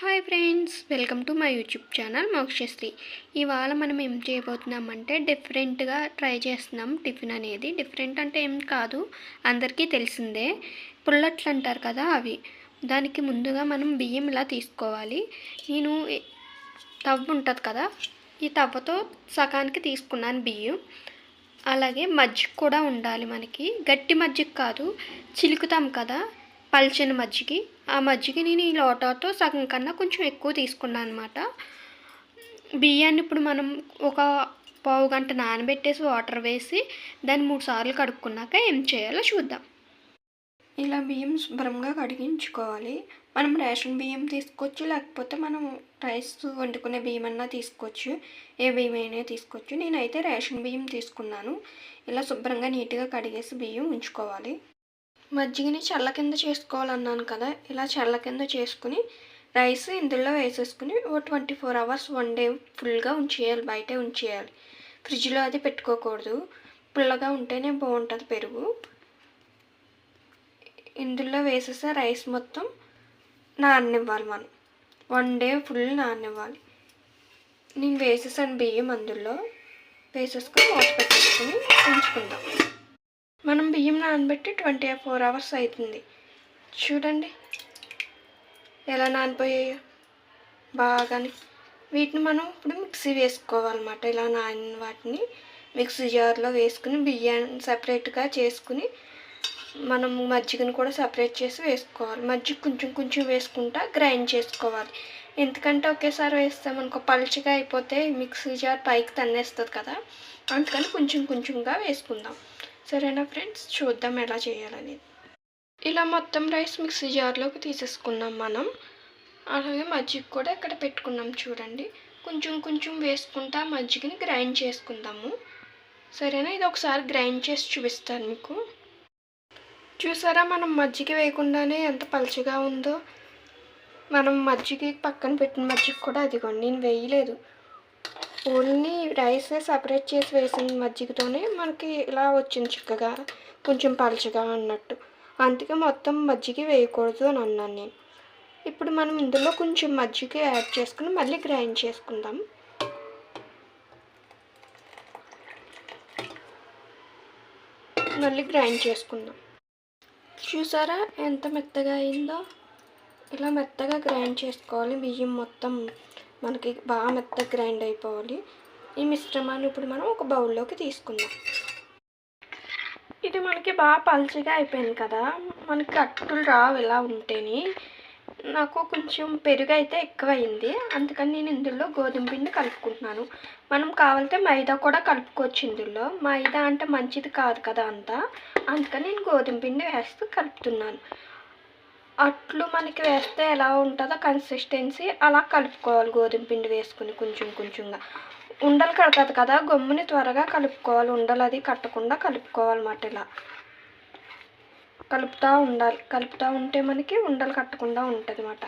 Hi friends, welcome to my YouTube channel Mokshasri. ఇవాళ మనం ఏం చేయబోతున్నామంటే డిఫరెంట్గా ట్రై చేస్తున్నాం. టిఫిన్ అనేది డిఫరెంట్ అంటే ఏం కాదు, అందరికీ తెలిసిందే. పుల్లట్లు అంటారు కదా, అవి. దానికి ముందుగా మనం బియ్యం ఇలా తీసుకోవాలి. నేను తవ్వ ఉంటుంది కదా, ఈ తవ్వతో సగానికి తీసుకున్నాను బియ్యం. అలాగే మజ్జిగ కూడా ఉండాలి మనకి. గట్టి మజ్జిగ కాదు, చిలుకుతాం కదా పల్చని మజ్జిగ. ఆ మజ్జిగ నేను ఈ లోటాతో సగం కన్నా కొంచెం ఎక్కువ తీసుకున్నాను అనమాట. బియ్యాన్ని ఇప్పుడు మనం ఒక పావు గంట నానబెట్టేసి వాటర్ వేసి దాన్ని 3 సార్లు కడుక్కున్నాక ఏం చేయాలో చూద్దాం. ఇలా బియ్యం శుభ్రంగా కడిగించుకోవాలి. మనం రేషన్ బియ్యం తీసుకోవచ్చు, లేకపోతే మనం రైస్ వండుకునే బియ్యం అన్నా తీసుకోవచ్చు. ఏ బియ్యం అయినా తీసుకోవచ్చు. నేనైతే రేషన్ బియ్యం తీసుకున్నాను. ఇలా శుభ్రంగా నీట్గా కడిగేసి బియ్యం ఉంచుకోవాలి. మజ్జిగని చల్ల కింద చేసుకోవాలన్నాను కదా, ఇలా చల్ల కింద చేసుకుని రైస్ ఇందులో వేసేసుకుని ఓ 24 అవర్స్ 1 డే ఫుల్గా ఉంచేయాలి. బయటే ఉంచేయాలి, ఫ్రిడ్జ్లో అది పెట్టుకోకూడదు. పుల్లగా ఉంటేనే బాగుంటుంది పెరుగు. ఇందులో వేసేసే రైస్ మొత్తం నాననివ్వాలి. మనం 1 డే ఫుల్ నాననివ్వాలి. నేను వేసేసాను బియ్యం, అందులో వేసేసుకొని మూత పెట్టేసుకొని ఉంచుకుందాం. మనం బియ్యం నానబెట్టి 24 అవర్స్ అవుతుంది. చూడండి ఎలా నానిపోయాయో బాగాని. వీటిని మనం ఇప్పుడు మిక్సీ వేసుకోవాలన్నమాట. ఇలా నానిన వాటిని మిక్సీ జార్లో వేసుకుని బియ్యాన్ని సపరేట్గా చేసుకుని మనం మజ్జిగను కూడా సపరేట్ చేసి వేసుకోవాలి. మజ్జిగ కొంచెం కొంచెం వేసుకుంటా గ్రైండ్ చేసుకోవాలి. ఎందుకంటే ఒకేసారి వేస్తామనుకో పలుచగా అయిపోతే మిక్సీ జార్ పైకి తన్నేస్తుంది కదా, అందుకని కొంచెం కొంచెంగా వేసుకుందాం. సరేనా ఫ్రెండ్స్, చూద్దాం ఎలా చేయాలనేది. ఇలా మొత్తం రైస్ మిక్సీ జార్లోకి తీసేసుకున్నాం మనం. అలాగే మజ్జిగ కూడా ఇక్కడ పెట్టుకున్నాం. చూడండి కొంచెం కొంచెం వేసుకుంటా మజ్జిగని గ్రైండ్ చేసుకుందాము. సరేనా, ఇది ఒకసారి గ్రైండ్ చేసి చూపిస్తాను మీకు. చూసారా మనం మజ్జిగ వేయకుండానే ఎంత పలుచగా ఉందో. మనం మజ్జిగ పక్కన పెట్టిన మజ్జిగ కూడా అదిగోండి, నేను వేయలేదు. ఓన్లీ రైస్ సపరేట్ చేసి వేసిన మజ్జిగతోనే మనకి ఇలా వచ్చింది చిక్కగా, కొంచెం పలుచగా అన్నట్టు. అందుకే మొత్తం మజ్జిగ వేయకూడదు అని అన్నాను నేను. ఇప్పుడు మనం ఇందులో కొంచెం మజ్జిగ యాడ్ చేసుకుని మళ్ళీ గ్రైండ్ చేసుకుందాం. మళ్ళీ గ్రైండ్ చేసుకుందాం. చూసారా ఎంత మెత్తగా అయిందో. ఇలా మెత్తగా గ్రైండ్ చేసుకోవాలి. బియ్యం మొత్తం మనకి బాగా మెత్తగా గ్రైండ్ అయిపోవాలి. ఈ మిశ్రమాన్ని ఇప్పుడు మనం ఒక బౌల్లోకి తీసుకుందాం. ఇది మనకి బాగా పల్చగా అయిపోయింది కదా, మనకి అట్టులు రావు ఇలా ఉంటేనే. నాకు కొంచెం పెరుగు అయితే ఎక్కువైంది, అందుకని నేను ఇందులో గోధుమ పిండి కలుపుకుంటున్నాను. మనం కావాలంటే మైదా కూడా కలుపుకోవచ్చు ఇందులో. మైదా అంటే మంచిది కాదు కదా అంతా, అందుకని నేను గోధుమ పిండి వేస్తూ కలుపుతున్నాను. అట్లు మనకి వేస్తే ఎలా ఉంటుందో కన్సిస్టెన్సీ అలా కలుపుకోవాలి. గోధుమ పిండి వేసుకుని కొంచెం కొంచెంగా. ఉండలు కడుతుంది కదా, గమ్ముని త్వరగా కలుపుకోవాలి. ఉండలు అది కట్టకుండా కలుపుకోవాలన్నమాట. ఇలా కలుపుతూ ఉండాలి. కలుపుతూ ఉంటే మనకి ఉండలు కట్టకుండా ఉంటుంది అన్నమాట.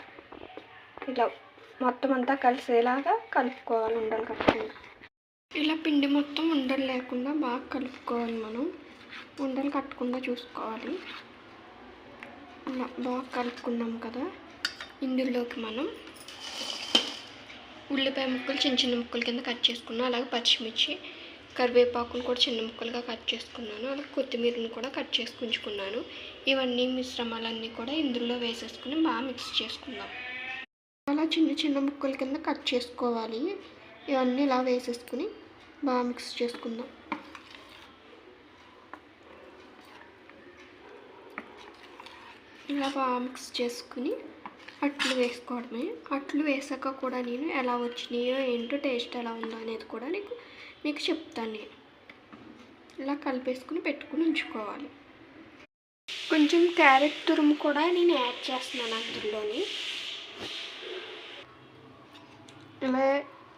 ఇలా మొత్తం అంతా కలిసేలాగా కలుపుకోవాలి, ఉండలు కట్టకుండా. ఇలా పిండి మొత్తం ఉండలు లేకుండా బాగా కలుపుకోవాలి. మనం ఉండలు కట్టకుండా చూసుకోవాలి. ఇలా బాగా కలుపుకున్నాం కదా, ఇందులోకి మనం ఉల్లిపాయ ముక్కలు చిన్న చిన్న ముక్కల కింద కట్ చేసుకున్నాను. అలాగే పచ్చిమిర్చి, కరివేపాకును కూడా చిన్న ముక్కలుగా కట్ చేసుకున్నాను. అలాగే కొత్తిమీరను కూడా కట్ చేసి ఉంచుకున్నాను. ఇవన్నీ మిశ్రమాలన్నీ కూడా ఇందులో వేసేసుకుని బాగా మిక్స్ చేసుకుందాం. అలా చిన్న చిన్న ముక్కల కింద కట్ చేసుకోవాలి. ఇవన్నీ ఇలా వేసేసుకుని బాగా మిక్స్ చేసుకుందాం. ఇలా బాగా మిక్స్ చేసుకుని అట్లు వేసుకోవడమే. అట్లు వేసాక కూడా నేను ఎలా వచ్చినాయో ఏంటో, టేస్ట్ ఎలా ఉందో అనేది కూడా మీకు చెప్తాను. నేను ఇలా కలిపేసుకుని పెట్టుకుని ఉంచుకోవాలి. కొంచెం క్యారెట్ తురుము కూడా నేను యాడ్ చేస్తున్నాను అందులోని. ఇలా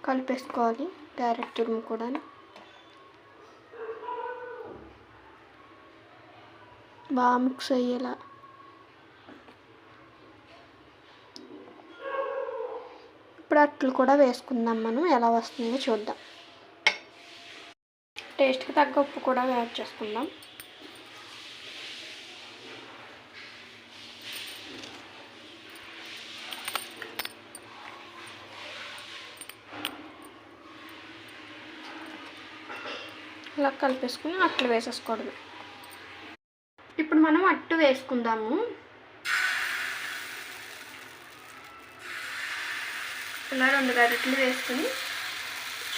కలిపేసుకోవాలి క్యారెట్ తురుము కూడా. బాగా మిక్స్ అయ్యేలా. ఇప్పుడు అట్లు కూడా వేసుకుందాం. మనం ఎలా వస్తుందో చూద్దాం. టేస్ట్కి తగ్గ ఉప్పు కూడా యాడ్ చేసుకుందాం. ఇలా కలిపేసుకుని అట్లు వేసేసుకోవడమే. ఇప్పుడు మనం అట్టు వేసుకుందాము. ఇలా 2 గరిటెలు వేసుకుని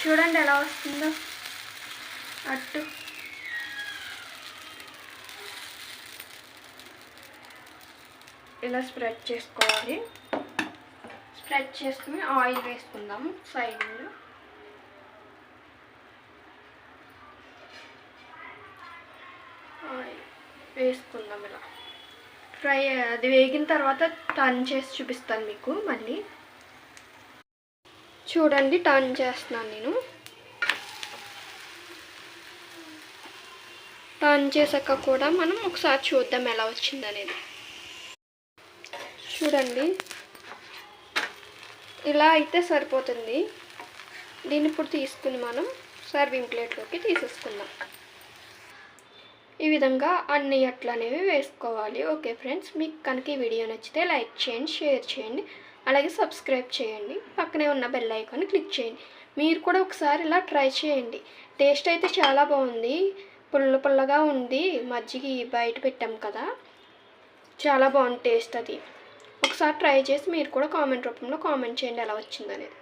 చూడండి ఎలా వస్తుందో అట్టు. ఇలా స్ప్రెడ్ చేసుకోవాలి. స్ప్రెడ్ చేసుకుని ఆయిల్ వేసుకుందాం సైడ్లో. ఆయిల్ వేసుకుందాం ఇలా. అది వేగిన తర్వాత టర్న్ చేసి చూపిస్తాను మీకు మళ్ళీ. చూడండి టర్న్ చేస్తున్నాను నేను. టర్న్ చేసాక కూడా మనం ఒకసారి చూద్దాం ఎలా వచ్చిందనేది. చూడండి ఇలా అయితే సరిపోతుంది. దీన్ని ఇప్పుడు తీసుకుని మనం సర్వింగ్ ప్లేట్లోకి తీసేసుకుందాం. ఈ విధంగా అన్ని అట్లు అనేవి వేసుకోవాలి. ఓకే ఫ్రెండ్స్, మీకు కనుక ఈ వీడియో నచ్చితే లైక్ చేయండి, షేర్ చేయండి, అలాగే సబ్స్క్రైబ్ చేయండి. పక్కనే ఉన్న బెల్ ఐకాన్ క్లిక్ చేయండి. మీరు కూడా ఒకసారి ఇలా ట్రై చేయండి. టేస్ట్ అయితే చాలా బాగుంది. పుల్లగా ఉంది. మజ్జిగ బయట పెట్టాం కదా, చాలా బాగుంది టేస్ట్ అది. ఒకసారి ట్రై చేసి మీరు కూడా కామెంట్ రూపంలో కామెంట్ చేయండి ఎలా వచ్చిందనేది.